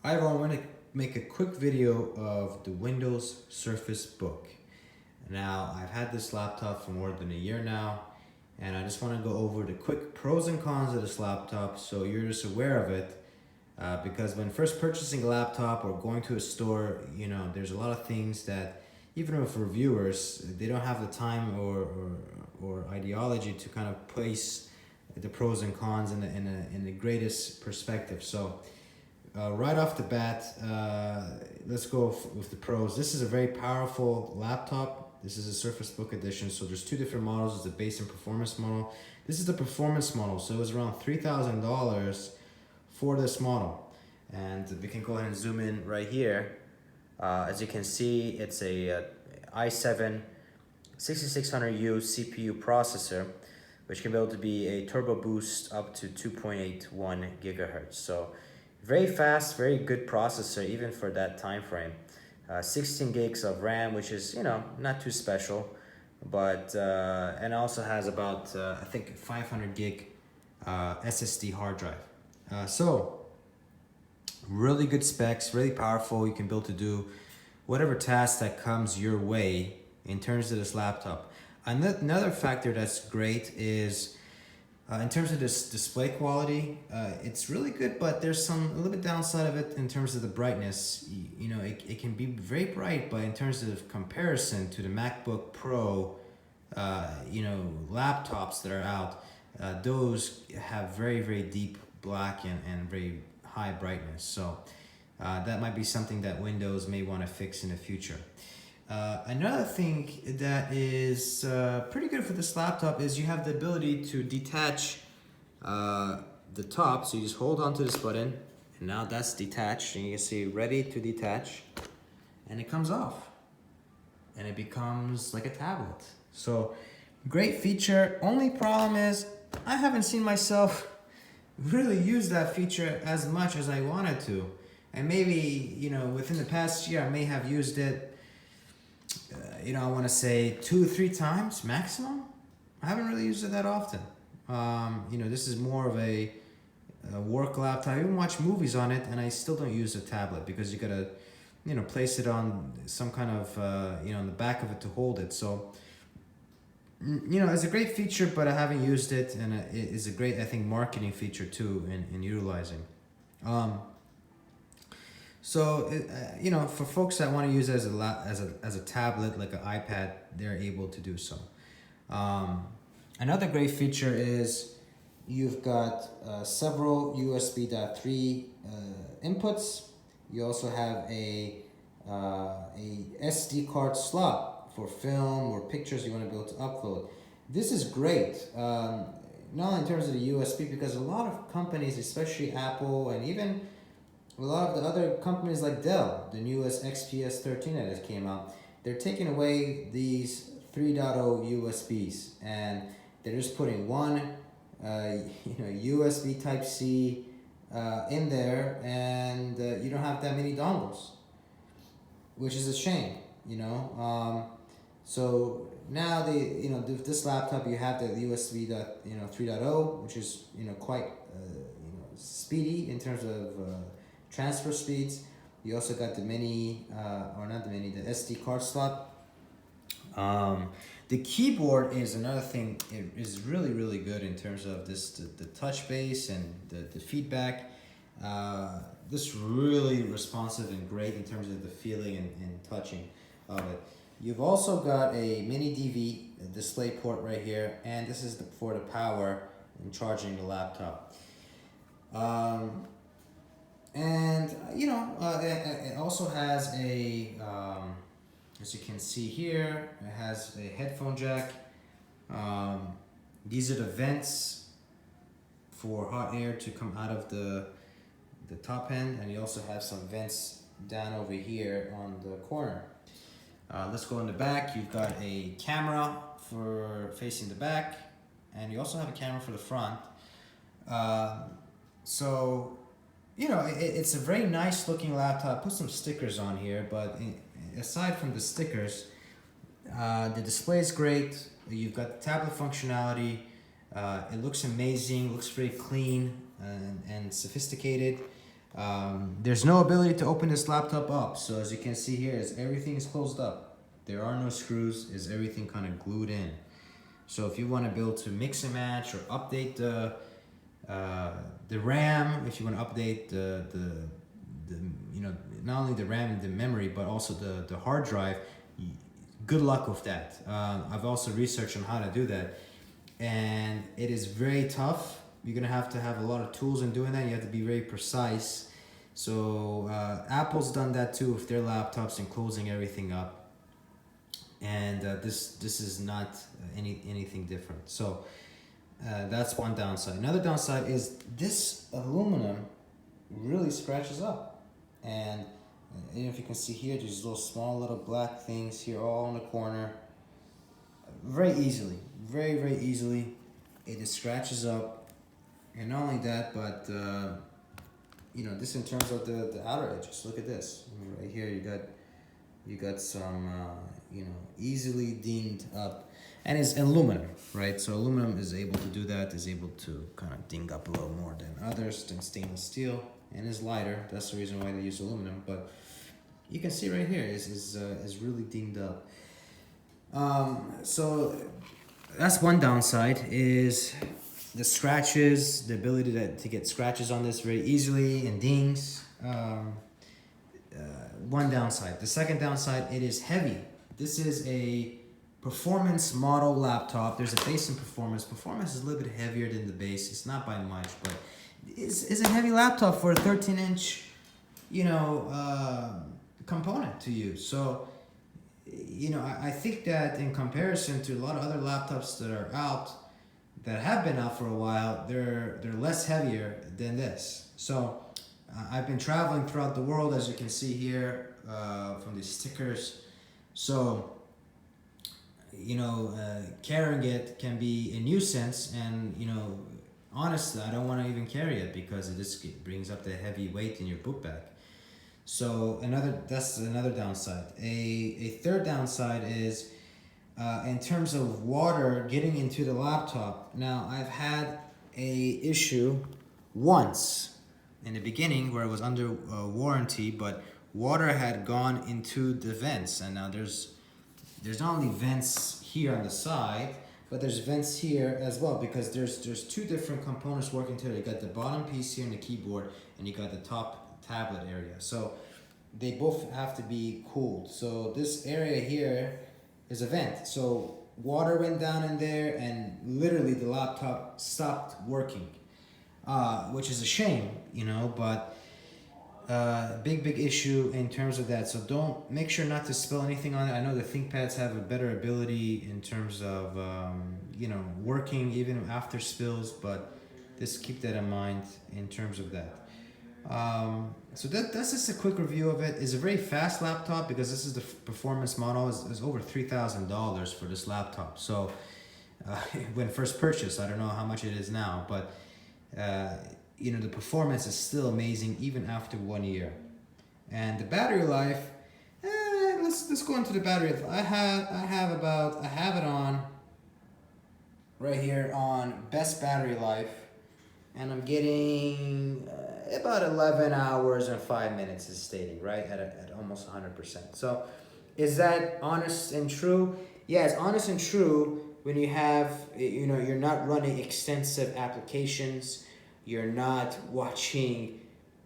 Hi everyone, I want to make a quick video of the Windows Surface Book. Now, I've had this laptop for more than a year now, and I just want to go over the quick pros and cons of this laptop so you're just aware of it. Because when first purchasing a laptop or going to a store, there's a lot of things that even for reviewers, they don't have the time or ideology to kind of place the pros and cons in the greatest perspective. So right off the bat, let's go with the pros. This is a very powerful laptop. This is a Surface Book Edition, so there's two different models. It's the base and performance model. This is the performance model, so it was around $3,000 for this model. And we can go ahead and zoom in right here. As you can see, it's a i7 6600U CPU processor, which can be able to be a turbo boost up to 2.81 gigahertz. So very fast, very good processor, even for that time frame. 16 gigs of RAM, which is, not too special, but, and also has about, I think 500 gig SSD hard drive. So really good specs, really powerful. You can build to do whatever task that comes your way in terms of this laptop. Another factor that's great is in terms of this display quality, it's really good, but there's a little bit downside of it in terms of the brightness. It can be very bright, but in terms of comparison to the MacBook Pro, laptops that are out, those have very, very deep black and very high brightness. So that might be something that Windows may want to fix in the future. Another thing that is pretty good for this laptop is you have the ability to detach the top. So you just hold onto this button, and now that's detached, and you can see ready to detach, and it comes off, and it becomes like a tablet. So great feature. Only problem is I haven't seen myself really use that feature as much as I wanted to, and maybe within the past year I may have used it. I want to say 2 or 3 times maximum. I haven't really used it that often. This is more of a work laptop. I even watch movies on it, and I still don't use a tablet because you gotta, place it on some kind of, on the back of it to hold it. So, it's a great feature, but I haven't used it, and it is a great, I think, marketing feature too in utilizing. So, for folks that want to use it as a tablet, like an iPad, they're able to do so. Another great feature is you've got several USB 3 inputs. You also have a SD card slot for film or pictures you want to be able to upload. This is great, not only in terms of the USB, because a lot of companies, especially Apple and even a lot of the other companies like Dell, the newest XPS 13 that just came out, they're taking away these 3.0 USBs, and they're just putting one USB Type-C in there, and you don't have that many dongles, which is a shame, So now this laptop, you have the USB 3.0, which is quite speedy in terms of transfer speeds. You also got the the SD card slot. The keyboard is another thing. It is really, really good in terms of the touch base and the feedback. This really responsive and great in terms of the feeling and touching of it. You've also got a mini DV display port right here, and this is for the power and charging the laptop. It also has as you can see here, it has a headphone jack. These are the vents for hot air to come out of the top end, and you also have some vents down over here on the corner. Let's go in the back. You've got a camera for facing the back, and you also have a camera for the front. It's a very nice looking laptop. Put some stickers on here, but aside from the stickers, the display is great. You've got tablet functionality. It looks amazing, looks very clean and sophisticated. There's no ability to open this laptop up. So as you can see here, everything is closed up. There are no screws, everything kind of glued in. So if you want to be able to mix and match or update the RAM, if you want to update the you know, not only the RAM and the memory, but also the hard drive, good luck with that. I've also researched on how to do that, and it is very tough. You're gonna have to have a lot of tools in doing that. You have to be very precise. So Apple's done that too with their laptops and closing everything up. And this is not anything different. So that's one downside. Another downside is this aluminum really scratches up. And if you can see here, there's little small little black things here all in the corner. Very easily, very easily, it just scratches up. And not only that, but you know, this in terms of the outer edges. Look at this right here. You got some you know, easily dinged up, and it's aluminum, right? So aluminum is able to do that. Is able to kind of ding up a little more than others, than stainless steel, and is lighter. That's the reason why they use aluminum. But you can see right here is really dinged up. So that's one downside, is the scratches, the ability to get scratches on this very easily and dings. One downside. The second downside, it is heavy. This is a performance model laptop. There's a base in performance. Performance is a little bit heavier than the base. It's not by much, but it's a heavy laptop for a 13-inch, you know, component to use. So, you know, I think that in comparison to a lot of other laptops that are out, that have been out for a while, they're less heavier than this. So I've been traveling throughout the world, as you can see here from these stickers. So, you know, carrying it can be a nuisance, and, you know, honestly, I don't want to even carry it because it just brings up the heavy weight in your book bag. So that's another downside. A third downside is in terms of water getting into the laptop. Now, I've had a issue once in the beginning where it was under warranty, but water had gone into the vents, and now there's not only vents here on the side, but there's vents here as well, because there's two different components working together. You got the bottom piece here in the keyboard, and you got the top tablet area. So they both have to be cooled. So this area here is a vent. So water went down in there, and literally the laptop stopped working, which is a shame, you know, but big issue in terms of that. So make sure not to spill anything on it. I know the ThinkPads have a better ability in terms of you know, working even after spills, but just keep that in mind in terms of that. So that's just a quick review of it. It's a very fast laptop because this is the performance model. Is over $3,000 for this laptop. So when first purchased, I don't know how much it is now, but you know, the performance is still amazing even after 1 year. And the battery life, let's go into the battery life. I have it on right here on best battery life, and I'm getting about 11 hours and 5 minutes is stating, right, at almost 100%. So is that honest and true? Yeah, it's honest and true when you have, you know, you're not running extensive applications, you're not watching,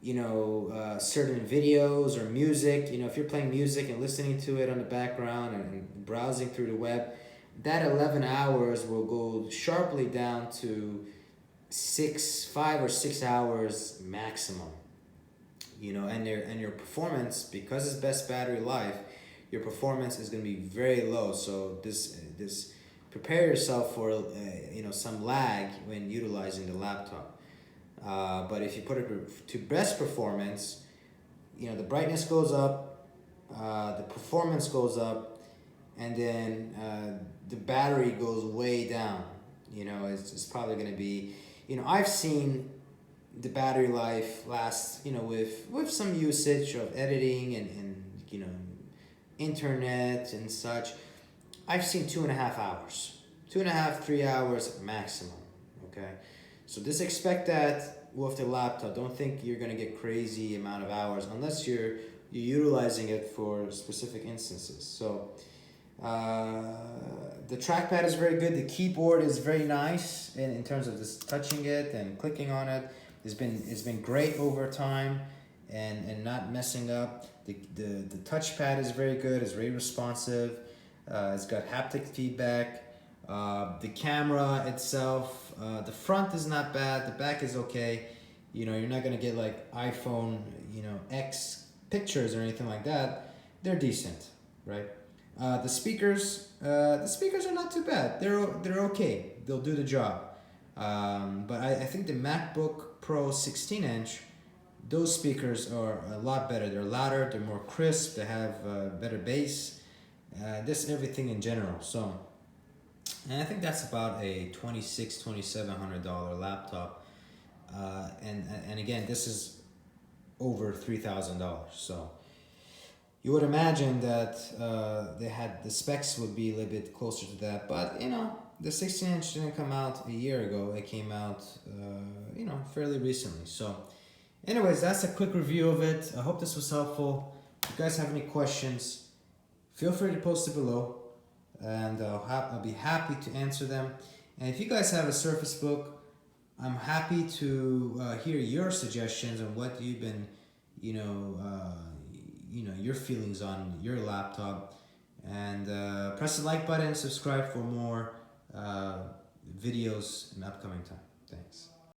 you know, certain videos or music. You know, if you're playing music and listening to it on the background and browsing through the web, that 11 hours will go sharply down to 5 or 6 hours maximum. You know, and your performance, because it's best battery life, your performance is going to be very low. So this prepare yourself for you know, some lag when utilizing the laptop. But if you put it to best performance, you know, the brightness goes up, the performance goes up, and then the battery goes way down. You know, it's probably going to be, you know, I've seen the battery life last, you know, with some usage of editing and you know, internet and such, I've seen 2.5 hours, 2.5, 3 hours maximum. Okay, so just expect that with the laptop. Don't think you're gonna get crazy amount of hours unless you're utilizing it for specific instances. So the trackpad is very good. The keyboard is very nice in terms of just touching it and clicking on it. It's been great over time, and not messing up. The touchpad is very good. It's very responsive. It's got haptic feedback. The camera itself, the front is not bad. The back is okay. You know, you're not gonna get like iPhone, X pictures or anything like that. They're decent, right? The speakers are not too bad. They're okay. They'll do the job. But I think the MacBook Pro 16-inch, those speakers are a lot better. They're louder. They're more crisp. They have better bass. Just everything in general. So, and I think that's about a $2,700 laptop. And again, this is over $3,000. So you would imagine that the specs would be a little bit closer to that, but the 16-inch didn't come out a year ago. It came out fairly recently. So anyways, that's a quick review of it. I hope this was helpful. If you guys have any questions, feel free to post it below, and I'll be happy to answer them. And if you guys have a Surface Book, I'm happy to hear your suggestions on what you've been, your feelings on your laptop. And press the like button, subscribe for more videos in upcoming time. Thanks.